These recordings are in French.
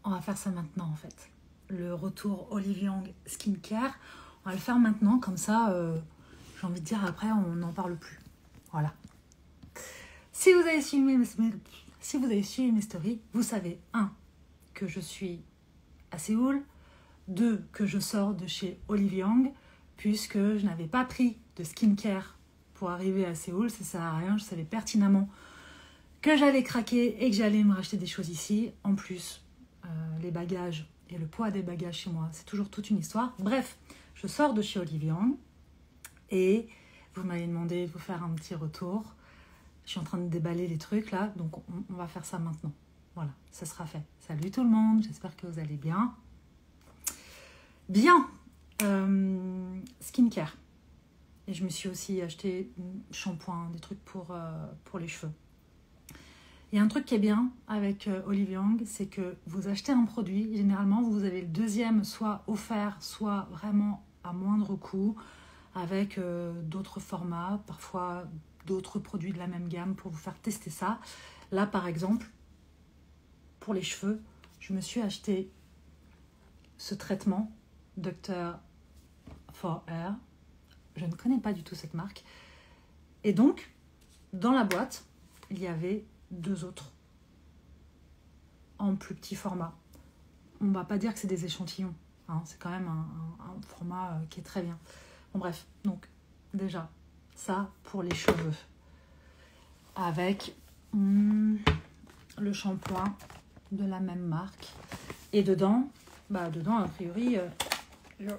on va faire ça maintenant en fait. Le retour Olivia Young Skincare, on va le faire maintenant, comme ça, j'ai envie de dire après, on n'en parle plus. Voilà. Si vous avez suivi mes stories, vous savez, 1, que je suis à Séoul, 2, que je sors de chez Olivia Young, puisque je n'avais pas pris de skincare pour arriver à Séoul, ça ne sert à rien, je savais pertinemment que j'allais craquer et que j'allais me racheter des choses ici. En plus, les bagages et le poids des bagages chez moi, c'est toujours toute une histoire. Bref, je sors de chez Olivia Young et vous m'avez demandé de vous faire un petit retour. Je suis en train de déballer les trucs là, donc on va faire ça maintenant. Voilà, ça sera fait. Salut tout le monde, j'espère que vous allez bien. Bien, skincare. Et je me suis aussi acheté shampoing, des trucs pour les cheveux. Il y a un truc qui est bien avec Olivia Young, c'est que vous achetez un produit, généralement vous avez le deuxième soit offert, soit vraiment à moindre coût, avec d'autres formats, parfois d'autres produits de la même gamme pour vous faire tester ça. Là par exemple, pour les cheveux, je me suis acheté ce traitement Dr. For Hair. Je ne connais pas du tout cette marque. Et donc, dans la boîte, il y avait 2 autres en plus petit format. On ne va pas dire que c'est des échantillons. Hein, c'est quand même un format qui est très bien. Bon bref, donc déjà, ça pour les cheveux. Avec le shampoing de la même marque. Et dedans, a priori, je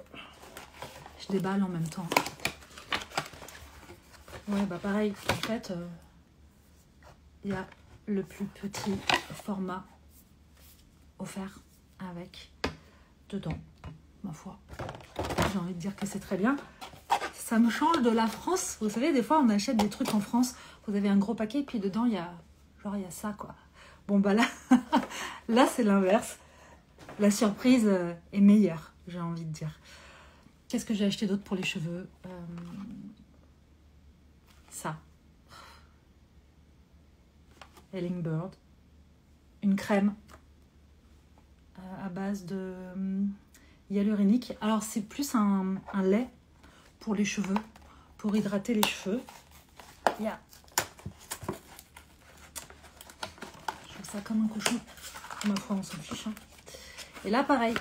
déballe en même temps. Ouais, pareil, en fait, il y a le plus petit format offert avec dedans, ma foi. J'ai envie de dire que c'est très bien. Ça me change de la France. Vous savez, des fois, on achète des trucs en France. Vous avez un gros paquet, puis dedans, il y a ça, quoi. Bon, là, là c'est l'inverse. La surprise est meilleure, j'ai envie de dire. Qu'est-ce que j'ai acheté d'autre pour les cheveux? Ça. Ellingbird. Une crème à base de hyaluronique. Alors, c'est plus un lait pour les cheveux, pour hydrater les cheveux. Il y a... Je trouve ça comme un cochon. Ma foi, on s'en fiche. Hein. Et là, pareil,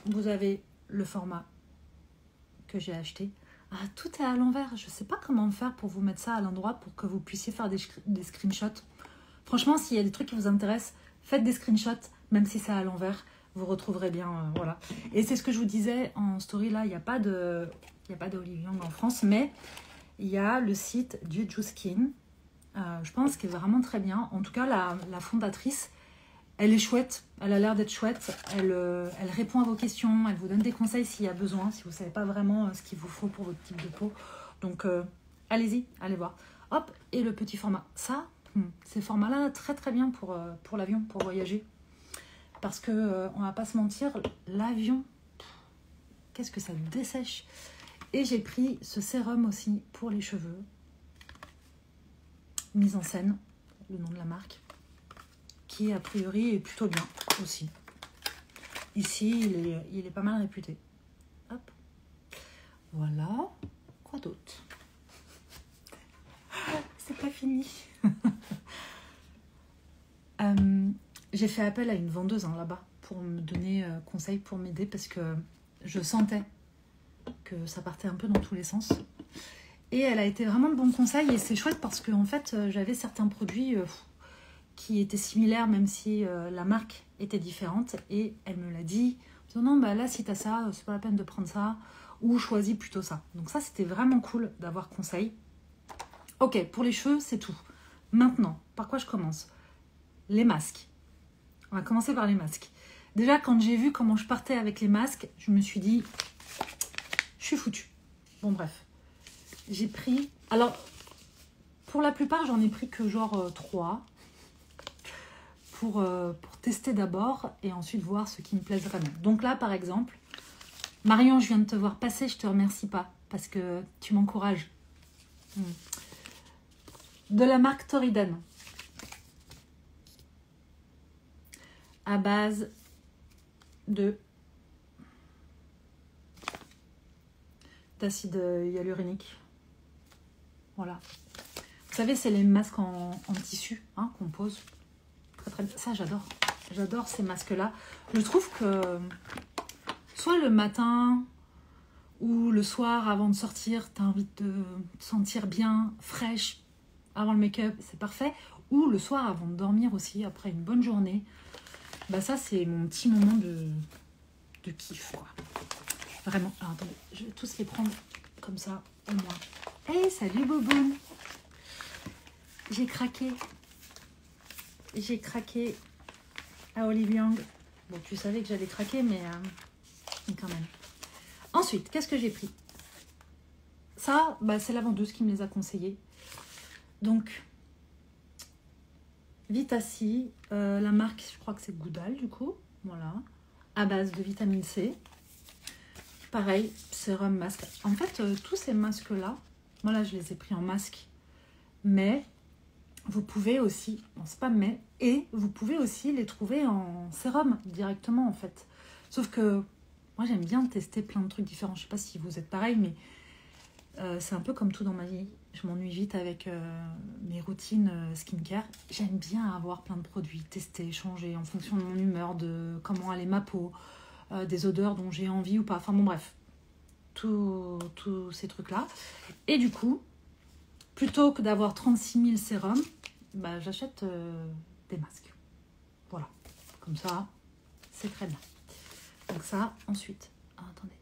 vous avez le format que j'ai acheté. Ah, tout est à l'envers. Je ne sais pas comment faire pour vous mettre ça à l'endroit pour que vous puissiez faire des screenshots. Franchement, s'il y a des trucs qui vous intéressent, faites des screenshots, même si c'est à l'envers. Vous retrouverez bien, voilà. Et c'est ce que je vous disais en story, là, il n'y a pas de Olivia Young en France, mais il y a le site Juju Skin. Je pense qu'il est vraiment très bien. En tout cas, la fondatrice, elle est chouette. Elle a l'air d'être chouette. Elle répond à vos questions. Elle vous donne des conseils s'il y a besoin, si vous ne savez pas vraiment ce qu'il vous faut pour votre type de peau. Donc, allez-y, allez voir. Hop, et le petit format. Ça, ces formats-là, très très bien pour l'avion, pour voyager. Parce que, on va pas se mentir, l'avion, qu'est-ce que ça dessèche. Et j'ai pris ce sérum aussi pour les cheveux. Mise en scène, le nom de la marque. Qui, a priori, est plutôt bien aussi. Ici, il est pas mal réputé. Hop. Voilà. Quoi d'autre? C'est pas fini. J'ai fait appel à une vendeuse là-bas pour me donner conseil, pour m'aider, parce que je sentais que ça partait un peu dans tous les sens. Et elle a été vraiment de bons conseils, et c'est chouette parce que en fait, j'avais certains produits qui étaient similaires, même si la marque était différente. Et elle me l'a dit, en disant non, là, si t'as ça, c'est pas la peine de prendre ça, ou choisis plutôt ça. Donc ça, c'était vraiment cool d'avoir conseil. Ok, pour les cheveux, c'est tout. Maintenant, par quoi je commence? Les masques. On va commencer par les masques. Déjà, quand j'ai vu comment je partais avec les masques, je me suis dit, je suis foutue. Bon, bref. J'ai pris... Alors, pour la plupart, j'en ai pris que genre 3. Pour tester d'abord et ensuite voir ce qui me plaise vraiment. Donc là, par exemple, Marion, je viens de te voir passer, je te remercie pas parce que tu m'encourages. De la marque Toriden. À base d'acide hyaluronique. Voilà. Vous savez, c'est les masques en tissu hein, qu'on pose. Très, très bien. Ça, j'adore. J'adore ces masques-là. Je trouve que soit le matin ou le soir avant de sortir, tu as envie de te sentir bien, fraîche, avant le make-up, c'est parfait. Ou le soir avant de dormir aussi, après une bonne journée. Bah ça, c'est mon petit moment de kiff, quoi. Vraiment. Alors, attendez, je vais tous les prendre comme ça, au moins. Hey, salut Boboun! J'ai craqué. J'ai craqué à Olive Young. Bon, tu savais que j'allais craquer, mais quand même. Ensuite, qu'est-ce que j'ai pris? Ça, bah, c'est la vendeuse qui me les a conseillés. Donc, Vitassi, la marque, je crois que c'est Goudal, du coup. Voilà. À base de vitamine C. Pareil, sérum, masque. En fait, tous ces masques-là, voilà, je les ai pris en masque. Mais vous pouvez aussi, non, c'est pas mais, et vous pouvez aussi les trouver en sérum directement, en fait. Sauf que moi, j'aime bien tester plein de trucs différents. Je sais pas si vous êtes pareil, mais c'est un peu comme tout dans ma vie. Je m'ennuie vite avec mes routines skincare. J'aime bien avoir plein de produits, tester, changer en fonction de mon humeur, de comment allait ma peau, des odeurs dont j'ai envie ou pas. Enfin bon, bref, tous ces trucs-là. Et du coup, plutôt que d'avoir 36 000 sérums, bah, j'achète des masques. Voilà, comme ça, c'est très bien. Donc ça, ensuite, attendez.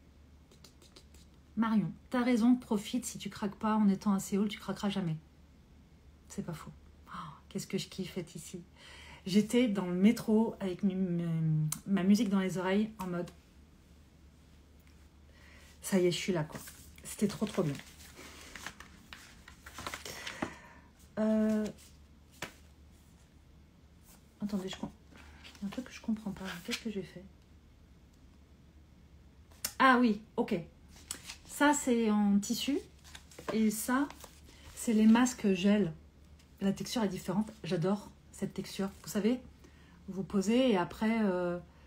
Marion, t'as raison, profite, si tu craques pas en étant à Séoul, tu craqueras jamais. C'est pas faux. Oh, qu'est-ce que je kiffe être ici. J'étais dans le métro avec ma musique dans les oreilles en mode ça y est, je suis là, quoi. C'était trop trop bien. Attendez, il y a un truc que je comprends pas. Qu'est-ce que j'ai fait? Ah oui, ok. Ça, c'est en tissu. Et ça, c'est les masques gel. La texture est différente. J'adore cette texture. Vous savez, vous posez et après,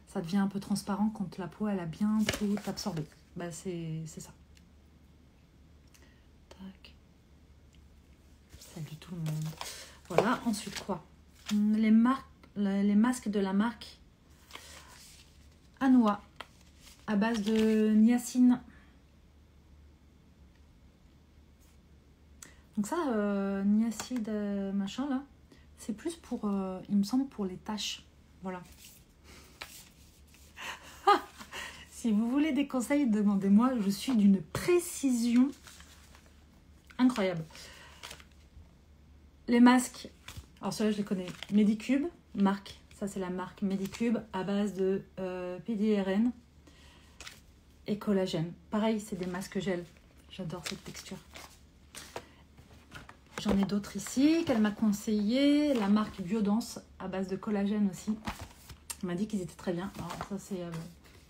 ça devient un peu transparent quand la peau, elle a bien tout absorbé. Bah, c'est ça. Tac. Salut tout le monde. Voilà, ensuite quoi? Les masques de la marque Anoa à base de niacine. Donc ça, niacide machin là, c'est plus pour, il me semble, pour les taches. Voilà. Si vous voulez des conseils, demandez-moi. Je suis d'une précision incroyable. Les masques, alors ceux-là je les connais. Medicube, marque, ça c'est la marque Medicube à base de PDRN et collagène. Pareil, c'est des masques gel. J'adore cette texture. J'en ai d'autres ici qu'elle m'a conseillé. La marque Biodance à base de collagène aussi. Elle m'a dit qu'ils étaient très bien. Alors ça c'est,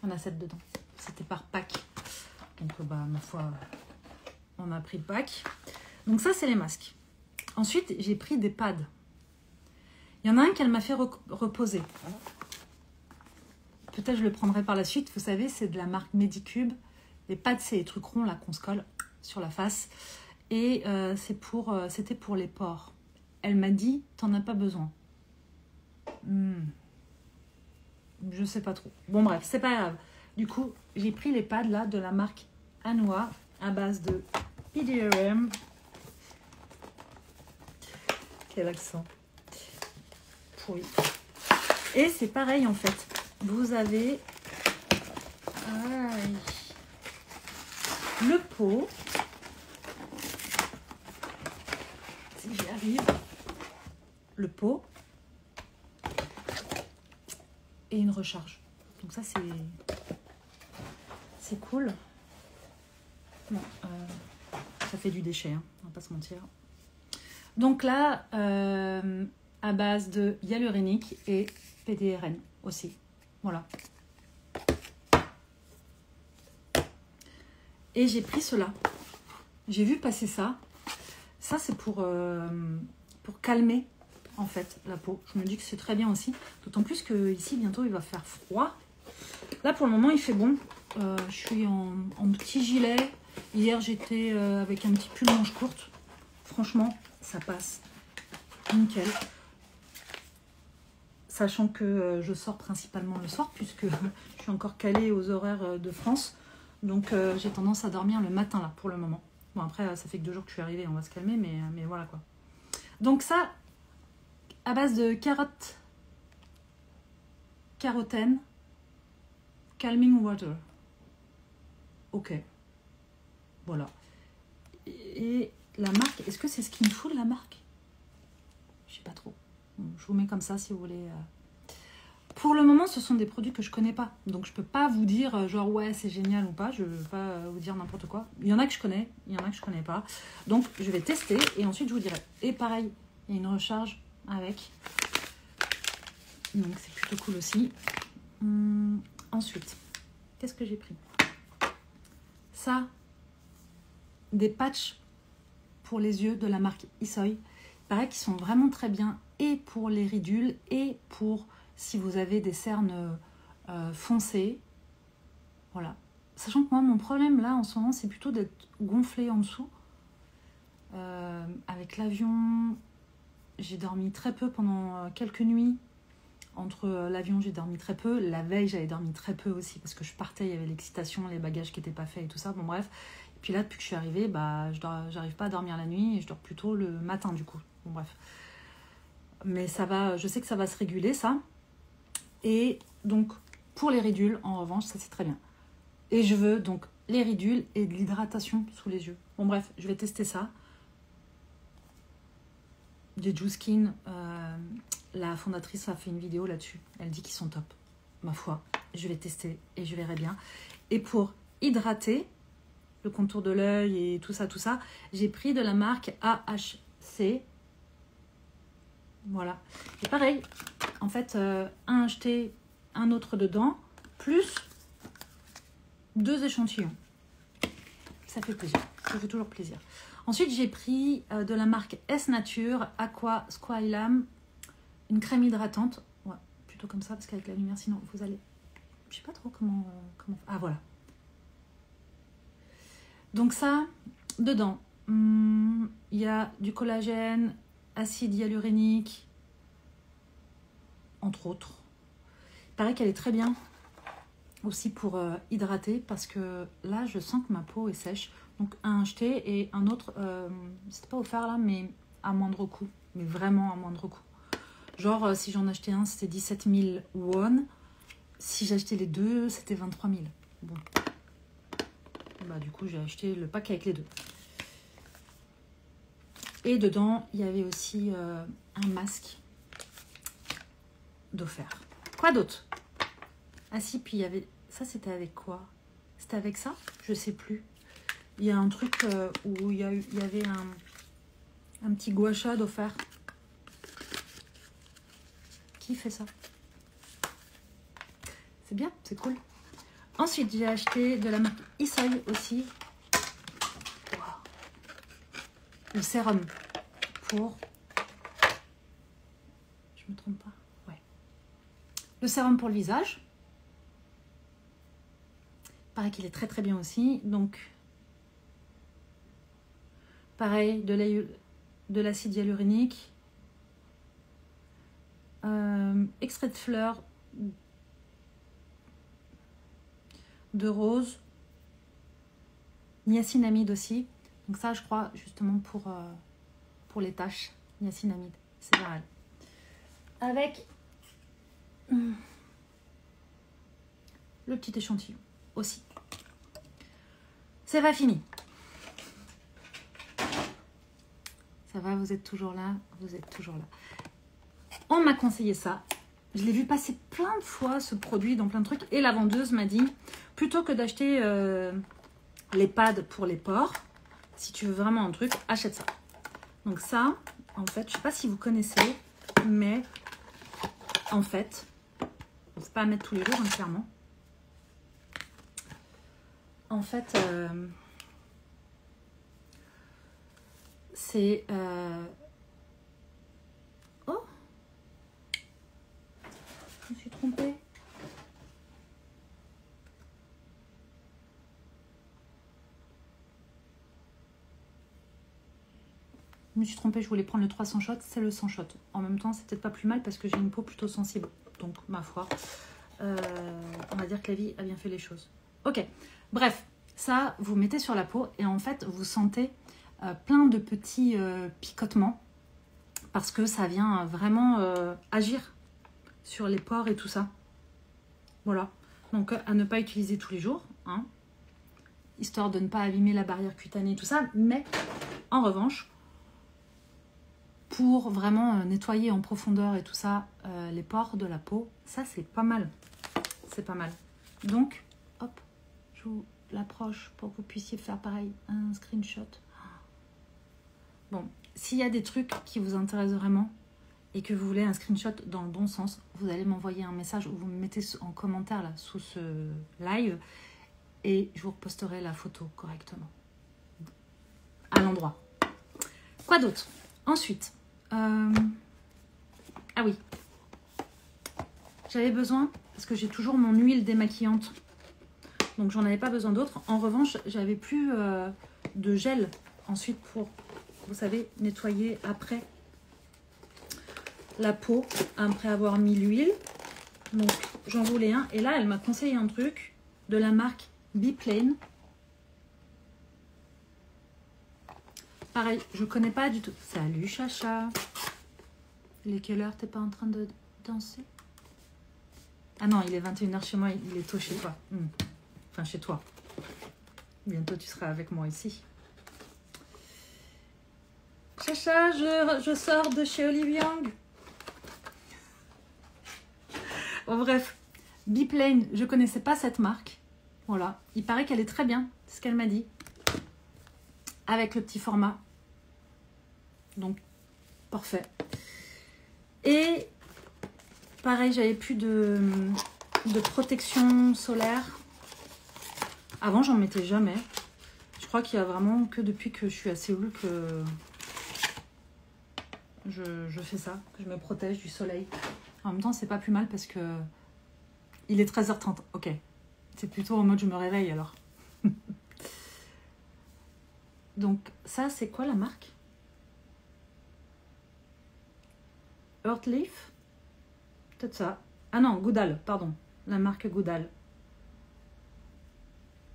on a 7 dedans. C'était par pack. Donc bah ma foi, on a pris le pack. Donc ça c'est les masques. Ensuite j'ai pris des pads. Il y en a un qu'elle m'a fait reposer. Peut-être je le prendrai par la suite. Vous savez, c'est de la marque Medicube. Les pads, c'est les trucs ronds là qu'on se colle sur la face. Et c'était pour les pores. Elle m'a dit, t'en as pas besoin. Je sais pas trop. Bon bref, c'est pas grave. Du coup, j'ai pris les pads là de la marque Anoa à base de PDRN. Quel accent. Pourri. Et c'est pareil en fait. Vous avez le pot. Si j'y arrive. Le pot. Et une recharge. Donc ça c'est cool. Bon, ça fait du déchet, hein, on va pas se mentir. Donc là, à base de hyaluronique et PDRN aussi. Voilà. Et j'ai pris cela. J'ai vu passer ça. Ça, c'est pour calmer, en fait, la peau. Je me dis que c'est très bien aussi. D'autant plus qu'ici, bientôt, il va faire froid. Là, pour le moment, il fait bon. Je suis en petit gilet. Hier, j'étais avec un petit pull manche courte. Franchement, ça passe nickel. Sachant que je sors principalement le soir, puisque je suis encore calée aux horaires de France. Donc, j'ai tendance à dormir le matin, là, pour le moment. Bon, après, ça fait que 2 jours que je suis arrivée, on va se calmer, mais voilà, quoi. Donc ça, à base de carottes, carotène, calming water. Ok. Voilà. Et la marque, est-ce que c'est Skinful, la marque? Je sais pas trop. Bon, je vous mets comme ça, si vous voulez... Pour le moment, ce sont des produits que je connais pas. Donc, je peux pas vous dire, genre, ouais, c'est génial ou pas. Je veux pas vous dire n'importe quoi. Il y en a que je connais, il y en a que je connais pas. Donc, je vais tester et ensuite, je vous dirai. Et pareil, il y a une recharge avec. Donc, c'est plutôt cool aussi. Ensuite, qu'est-ce que j'ai pris? Ça, des patchs pour les yeux de la marque Isoy. Il paraît qu'ils sont vraiment très bien et pour les ridules et pour... si vous avez des cernes foncées, voilà. Sachant que moi, mon problème là en ce moment, c'est plutôt d'être gonflé en dessous. Avec l'avion, j'ai dormi très peu pendant quelques nuits. Entre l'avion, j'ai dormi très peu. La veille, j'avais dormi très peu aussi parce que je partais, il y avait l'excitation, les bagages qui n'étaient pas faits et tout ça. Bon, bref. Et puis là, depuis que je suis arrivée, bah, j'arrive pas à dormir la nuit et je dors plutôt le matin du coup. Bon, bref. Mais ça va, je sais que ça va se réguler, ça. Et donc, pour les ridules, en revanche, ça c'est très bien. Et je veux donc les ridules et de l'hydratation sous les yeux. Bon bref, je vais tester ça. Des Ju Skin, la fondatrice a fait une vidéo là-dessus. Elle dit qu'ils sont top. Ma foi, je vais tester et je verrai bien. Et pour hydrater le contour de l'œil et tout ça, j'ai pris de la marque AHC. Voilà. Et pareil, en fait, un acheté, un autre dedans, plus 2 échantillons. Ça fait plaisir. Ça fait toujours plaisir. Ensuite, j'ai pris de la marque S Nature Aqua Squalam, une crème hydratante. Ouais, plutôt comme ça, parce qu'avec la lumière, sinon, vous allez... Je sais pas trop comment... Ah, voilà. Donc ça, dedans, il y a du collagène, acide hyaluronique, entre autres. Il paraît qu'elle est très bien aussi pour hydrater parce que là, je sens que ma peau est sèche. Donc un acheté et un autre, c'était pas offert là, mais à moindre coût. Mais vraiment à moindre coût. Genre, si j'en achetais un, c'était 17 000 won. Si j'achetais les deux, c'était 23 000. Bon. Bah, du coup, j'ai acheté le pack avec les deux. Et dedans, il y avait aussi un masque d'offert. Quoi d'autre? Ah si, puis il y avait... Ça, c'était avec quoi? C'était avec ça? Je sais plus. Il y a un truc où il y avait un petit gua sha d'offert. Qui fait ça? C'est bien, c'est cool. Ensuite, j'ai acheté de la marque Isoy aussi. Wow. Le sérum pour... Je me trompe pas? Ouais. Le sérum pour le visage. Pareil qu'il est très très bien aussi. Donc, pareil, de l'acide hyaluronique. Extrait de fleurs de rose. Niacinamide aussi. Donc ça, je crois, justement pour les taches. Niacinamide, c'est pas mal. Avec le petit échantillon aussi. C'est pas fini. Ça va, vous êtes toujours là? Vous êtes toujours là. On m'a conseillé ça. Je l'ai vu passer plein de fois, ce produit, dans plein de trucs. Et la vendeuse m'a dit, plutôt que d'acheter les pads pour les pores, si tu veux vraiment un truc, achète ça. Donc ça, en fait, je sais pas si vous connaissez, mais en fait, c'est pas à mettre tous les jours, hein, clairement. En fait, c'est... Oh, je me suis trompée. me suis trompée, je voulais prendre le 300 shots, c'est le 100 shots. En même temps, c'est peut-être pas plus mal parce que j'ai une peau plutôt sensible. Donc, ma foi, on va dire que la vie a bien fait les choses. Ok, bref, ça, vous mettez sur la peau et en fait, vous sentez plein de petits picotements parce que ça vient vraiment agir sur les pores et tout ça. Voilà, donc à ne pas utiliser tous les jours, hein, histoire de ne pas abîmer la barrière cutanée et tout ça, mais en revanche, pour vraiment nettoyer en profondeur et tout ça, les pores de la peau, ça c'est pas mal. C'est pas mal. Donc, hop, je vous l'approche pour que vous puissiez faire pareil, un screenshot. Bon, s'il y a des trucs qui vous intéressent vraiment et que vous voulez un screenshot dans le bon sens, vous allez m'envoyer un message ou vous me mettez en commentaire là sous ce live et je vous reposterai la photo correctement à l'endroit. Quoi d'autre? Ensuite, ah oui, j'avais besoin, parce que j'ai toujours mon huile démaquillante, donc j'en avais pas besoin d'autre. En revanche, j'avais plus de gel ensuite pour, vous savez, nettoyer après la peau, après avoir mis l'huile. Donc j'en voulais un, et là elle m'a conseillé un truc de la marque Biplane. Pareil, je connais pas du tout. Salut Chacha. Il est quelle heure? T'es pas en train de danser? Ah non, il est 21h chez moi, il est tôt chez toi. Enfin, chez toi. Bientôt, tu seras avec moi ici. Chacha, je sors de chez Olive Young. Bon, bref. Biplane, je connaissais pas cette marque. Voilà. Il paraît qu'elle est très bien, c'est ce qu'elle m'a dit. Avec le petit format. Donc, parfait. Et pareil, j'avais plus de protection solaire. Avant, j'en mettais jamais. Je crois qu'il y a vraiment que depuis que je suis à Séoul que je fais ça, que je me protège du soleil. En même temps, c'est pas plus mal parce que il est 13h30. Ok, c'est plutôt en mode je me réveille alors. Donc ça, c'est quoi la marque? Earthleaf? Peut-être ça. Ah non, Goodall, pardon. La marque Goodall.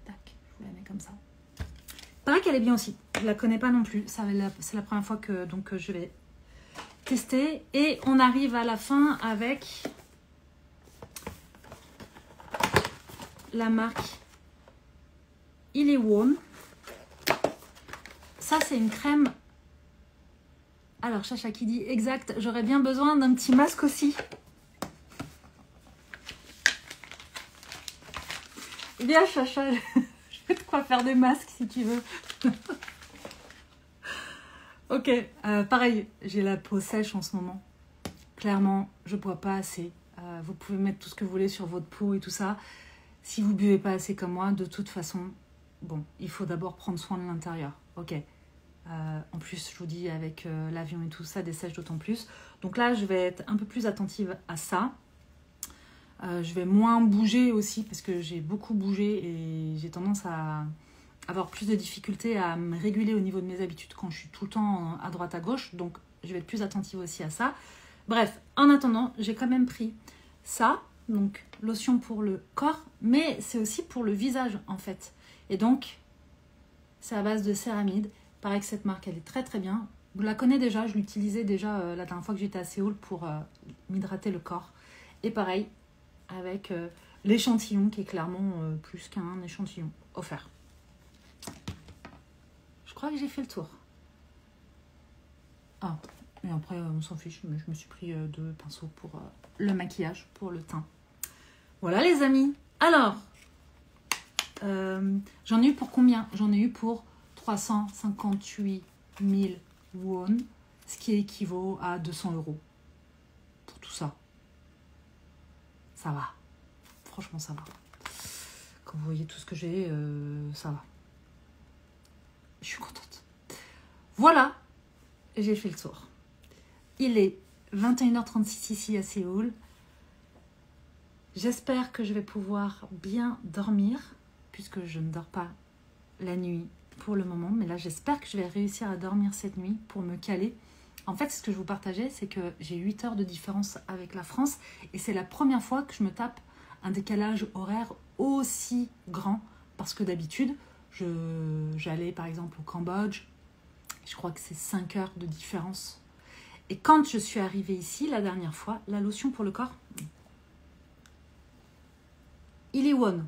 Tac, je vous la mets comme ça. Pareil qu'elle est bien aussi. Je la connais pas non plus. C'est la première fois que donc, je vais tester. Et on arrive à la fin avec la marque Iliwon. Ça, c'est une crème. Alors, Chacha qui dit exact, j'aurais bien besoin d'un petit masque aussi. Bien, Chacha, je vais te quoi faire des masques si tu veux. Ok, pareil, j'ai la peau sèche en ce moment. Clairement, je ne bois pas assez. Vous pouvez mettre tout ce que vous voulez sur votre peau et tout ça. Si vous ne buvez pas assez comme moi, de toute façon, bon, il faut d'abord prendre soin de l'intérieur. Ok. En plus, je vous dis, avec l'avion et tout ça, dessèche d'autant plus. Donc là, je vais être un peu plus attentive à ça. Je vais moins bouger aussi, parce que j'ai beaucoup bougé et j'ai tendance à avoir plus de difficultés à me réguler au niveau de mes habitudes quand je suis tout le temps à droite à gauche. Donc, je vais être plus attentive aussi à ça. Bref, en attendant, j'ai quand même pris ça. Donc, lotion pour le corps, mais c'est aussi pour le visage, en fait. Et donc, c'est à base de céramide. Pareil que cette marque, elle est très très bien. Vous la connaissez déjà, je l'utilisais déjà la dernière fois que j'étais à Séoul pour m'hydrater le corps. Et pareil, avec l'échantillon qui est clairement plus qu'un échantillon offert. Je crois que j'ai fait le tour. Ah, et après on s'en fiche, mais je me suis pris 2 pinceaux pour le maquillage, pour le teint. Voilà les amis. Alors, j'en ai eu pour combien? J'en ai eu pour 358 000 won, ce qui équivaut à 200 € pour tout ça. Ça va. Franchement, ça va. Quand vous voyez tout ce que j'ai, ça va. Je suis contente. Voilà, j'ai fait le tour. Il est 21h36 ici à Séoul. J'espère que je vais pouvoir bien dormir, puisque je ne dors pas la nuit pour le moment. Mais là, j'espère que je vais réussir à dormir cette nuit pour me caler. En fait, ce que je vous partageais, c'est que j'ai 8 heures de différence avec la France. Et c'est la première fois que je me tape un décalage horaire aussi grand. Parce que d'habitude, j'allais par exemple au Cambodge. Je crois que c'est 5 heures de différence. Et quand je suis arrivée ici, la dernière fois, la lotion pour le corps, Iliwon.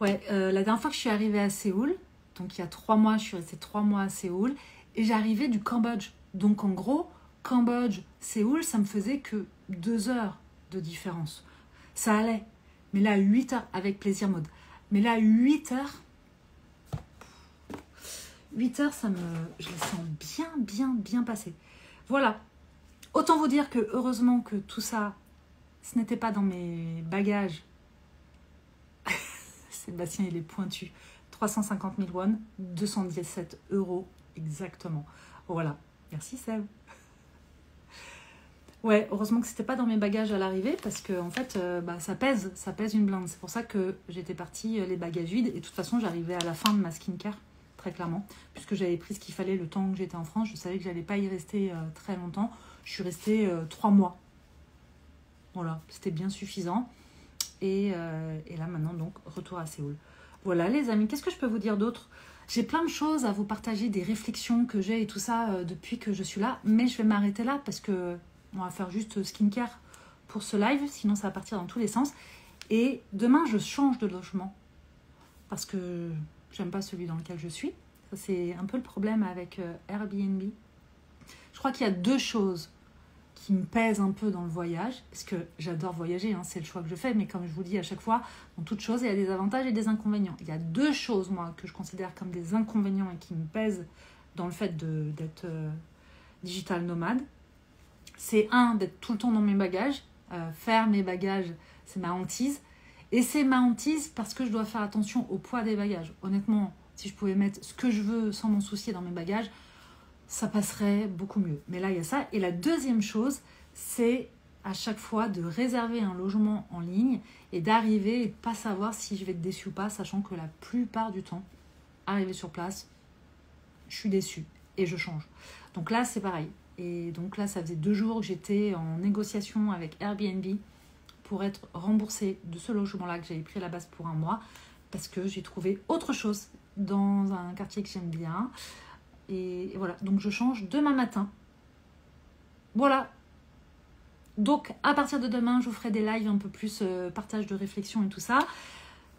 Ouais, la dernière fois que je suis arrivée à Séoul, donc il y a 3 mois, je suis restée 3 mois à Séoul, et j'arrivais du Cambodge. Donc en gros, Cambodge, Séoul, ça me faisait que 2 heures de différence. Ça allait. Mais là, 8 heures, avec plaisir mode. Mais là, 8 heures, je les sens bien passer. Voilà. Autant vous dire que heureusement que tout ça, ce n'était pas dans mes bagages. Sébastien, il est pointu. 350 000 won, 217 € exactement. Voilà. Merci Seb. Ouais, heureusement que c'était pas dans mes bagages à l'arrivée parce que en fait, ça pèse une blinde. C'est pour ça que j'étais partie les bagages vides et de toute façon, j'arrivais à la fin de ma skincare, très clairement, puisque j'avais pris ce qu'il fallait le temps que j'étais en France. Je savais que j'allais pas y rester très longtemps. Je suis restée 3 mois. Voilà, c'était bien suffisant. Et là maintenant, donc, retour à Séoul. Voilà les amis, qu'est-ce que je peux vous dire d'autre? J'ai plein de choses à vous partager, des réflexions que j'ai et tout ça depuis que je suis là. Mais je vais m'arrêter là parce que on va faire juste skincare pour ce live. Sinon, ça va partir dans tous les sens. Et demain, je change de logement parce que j'aime pas celui dans lequel je suis. Ça, c'est un peu le problème avec Airbnb. Je crois qu'il y a 2 choses qui me pèsent un peu dans le voyage, parce que j'adore voyager, hein, c'est le choix que je fais, mais comme je vous dis à chaque fois, dans toute chose, il y a des avantages et des inconvénients. Il y a 2 choses, moi, que je considère comme des inconvénients et qui me pèsent dans le fait d'être digital nomade. C'est d'être tout le temps dans mes bagages. Faire mes bagages, c'est ma hantise. Et c'est ma hantise parce que je dois faire attention au poids des bagages. Honnêtement, si je pouvais mettre ce que je veux sans m'en soucier dans mes bagages, ça passerait beaucoup mieux. Mais là, il y a ça. Et la deuxième chose, c'est à chaque fois de réserver un logement en ligne et d'arriver et de pas savoir si je vais être déçue ou pas, sachant que la plupart du temps, arriver sur place, je suis déçue et je change. Donc là, c'est pareil. Et donc là, ça faisait 2 jours que j'étais en négociation avec Airbnb pour être remboursée de ce logement-là que j'avais pris à la base pour 1 mois parce que j'ai trouvé autre chose dans un quartier que j'aime bien. Et voilà, donc je change demain matin. Voilà. Donc à partir de demain, je vous ferai des lives un peu plus partage de réflexion et tout ça.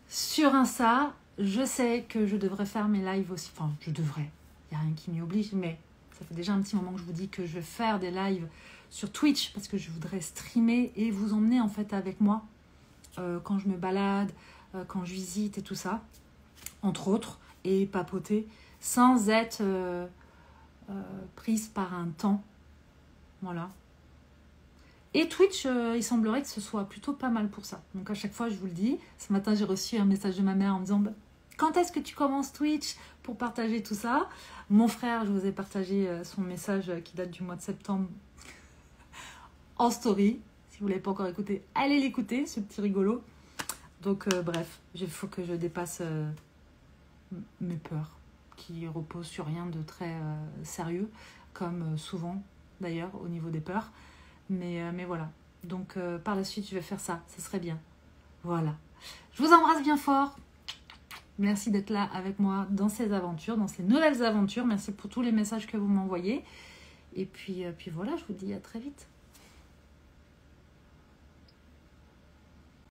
Sur Insta, je sais que je devrais faire mes lives aussi. Enfin, je devrais. Il n'y a rien qui m'y oblige, mais ça fait déjà un petit moment que je vous dis que je vais faire des lives sur Twitch parce que je voudrais streamer et vous emmener en fait avec moi quand je me balade, quand je visite et tout ça, entre autres, et papoter sans être prise par un temps. Voilà. Et Twitch, il semblerait que ce soit plutôt pas mal pour ça. Donc à chaque fois, je vous le dis. Ce matin, j'ai reçu un message de ma mère en me disant quand est-ce que tu commences Twitch pour partager tout ça? Mon frère, je vous ai partagé son message qui date du mois de septembre en story. Si vous ne l'avez pas encore écouté, allez l'écouter, ce petit rigolo. Donc bref, il faut que je dépasse mes peurs qui reposent sur rien de très sérieux, comme souvent d'ailleurs au niveau des peurs. Mais voilà. Donc par la suite, je vais faire ça. Ce serait bien. Voilà. Je vous embrasse bien fort. Merci d'être là avec moi dans ces aventures, dans ces nouvelles aventures. Merci pour tous les messages que vous m'envoyez. Et puis voilà, je vous dis à très vite.